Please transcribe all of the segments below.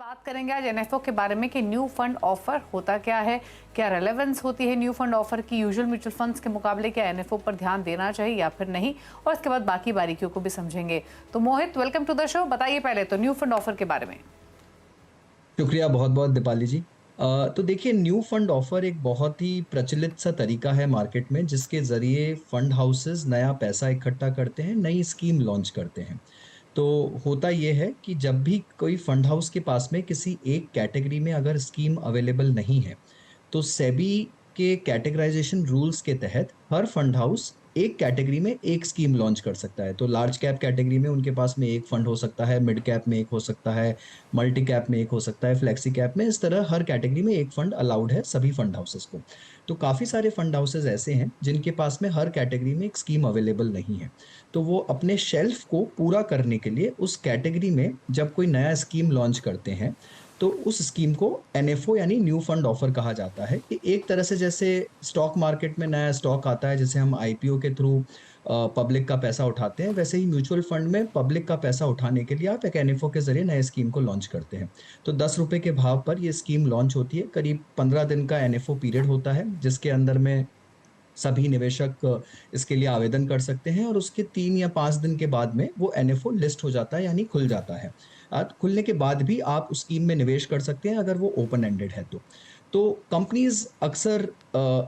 बात करेंगे आज एनएफओ के बारे में कि न्यू फंड ऑफर होता क्या है, क्या रेलेवेंस होती है न्यू फंड ऑफर की यूजुअल म्यूचुअल फंड्स के मुकाबले, क्या एनएफओ पर ध्यान देना चाहिए या फिर नहीं, और इसके बाद बाकी बारीकियों को भी समझेंगे। तो मोहित, वेलकम टू द शो। बताइए पहले तो न्यू फंड ऑफर के बारे में। शुक्रिया बहुत बहुत दीपाली जी। तो देखिए, न्यू फंड ऑफर एक बहुत ही प्रचलित सा तरीका है मार्केट में, जिसके ज़रिए फंड हाउसेस नया पैसा इकट्ठा करते हैं, नई स्कीम लॉन्च करते हैं। तो होता ये है कि जब भी कोई फंड हाउस के पास में किसी एक कैटेगरी में अगर स्कीम अवेलेबल नहीं है, तो सेबी के कैटेगराइजेशन रूल्स के तहत हर फंड हाउस एक कैटेगरी में एक स्कीम लॉन्च कर सकता है। तो लार्ज कैप कैटेगरी में उनके पास में एक फंड हो सकता है, मिड कैप में एक हो सकता है, मल्टी कैप में एक हो सकता है, फ्लेक्सी कैप में, इस तरह हर कैटेगरी में एक फंड अलाउड है सभी फंड हाउसेस को। तो काफ़ी सारे फंड हाउसेस ऐसे हैं जिनके पास में हर कैटेगरी में एक स्कीम अवेलेबल नहीं है। तो वो अपने शेल्फ को पूरा करने के लिए उस कैटेगरी में जब कोई नया स्कीम लॉन्च करते हैं, तो उस स्कीम को एनएफओ यानी न्यू फंड ऑफर कहा जाता है। कि एक तरह से जैसे स्टॉक मार्केट में नया स्टॉक आता है, जैसे हम आईपीओ के थ्रू पब्लिक का पैसा उठाते हैं, वैसे ही म्यूचुअल फंड में पब्लिक का पैसा उठाने के लिए आप एक एनएफओ के जरिए नए स्कीम को लॉन्च करते हैं। तो 10 रुपए के भाव पर ये स्कीम लॉन्च होती है। करीब 15 दिन का एनएफओ पीरियड होता है, जिसके अंदर में सभी निवेशक इसके लिए आवेदन कर सकते हैं, और उसके 3 या 5 दिन के बाद में वो एनएफओ लिस्ट हो जाता है, यानी खुल जाता है। खुलने के बाद भी आप उस स्कीम में निवेश कर सकते हैं अगर वो ओपन एंडेड है तो कंपनीज अक्सर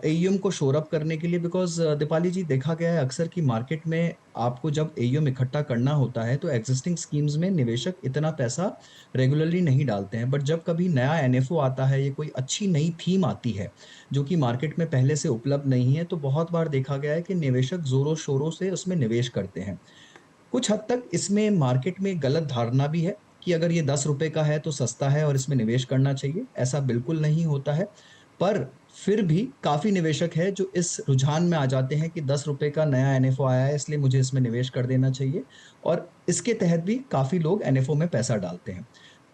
एयूएम को शोर अप करने के लिए, बिकॉज दीपाली जी, देखा गया है अक्सर कि मार्केट में आपको जब एयूएम इकट्ठा करना होता है तो एग्जिस्टिंग स्कीम्स में निवेशक इतना पैसा रेगुलरली नहीं डालते हैं। बट जब कभी नया एनएफओ आता है, ये कोई अच्छी नई थीम आती है जो कि मार्केट में पहले से उपलब्ध नहीं है, तो बहुत बार देखा गया है कि निवेशक जोरों शोरों से उसमें निवेश करते हैं। कुछ हद तक इसमें मार्केट में गलत धारणा भी है कि अगर ये 10 रुपए का है तो सस्ता है और इसमें निवेश करना चाहिए। ऐसा बिल्कुल नहीं होता है। पर फिर भी काफी निवेशक है जो इस रुझान में आ जाते हैं कि 10 रुपए का नया एनएफओ आया है, इसलिए मुझे इसमें निवेश कर देना चाहिए, और इसके तहत भी काफी लोग एनएफओ में पैसा डालते हैं।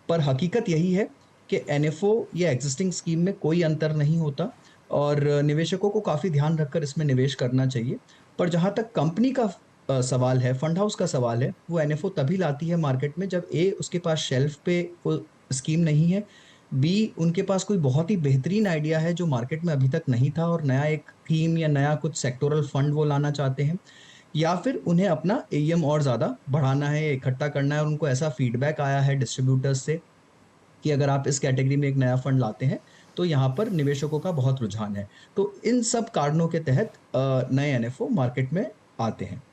पर हकीकत यही है कि एनएफओ या एग्जिस्टिंग स्कीम में कोई अंतर नहीं होता, और निवेशकों को काफी ध्यान रखकर इसमें निवेश करना चाहिए। पर जहां तक कंपनी का सवाल है, फंड हाउस का सवाल है, वो एनएफओ तभी लाती है मार्केट में जब ए उसके पास शेल्फ पे वो स्कीम नहीं है, बी उनके पास कोई बहुत ही बेहतरीन आइडिया है जो मार्केट में अभी तक नहीं था और नया एक थीम या नया कुछ सेक्टोरल फंड वो लाना चाहते हैं, या फिर उन्हें अपना एएम और ज़्यादा बढ़ाना है, इकट्ठा करना है, और उनको ऐसा फीडबैक आया है डिस्ट्रीब्यूटर्स से कि अगर आप इस कैटेगरी में एक नया फंड लाते हैं तो यहाँ पर निवेशकों का बहुत रुझान है। तो इन सब कारणों के तहत नए एनएफओ मार्केट में आते हैं।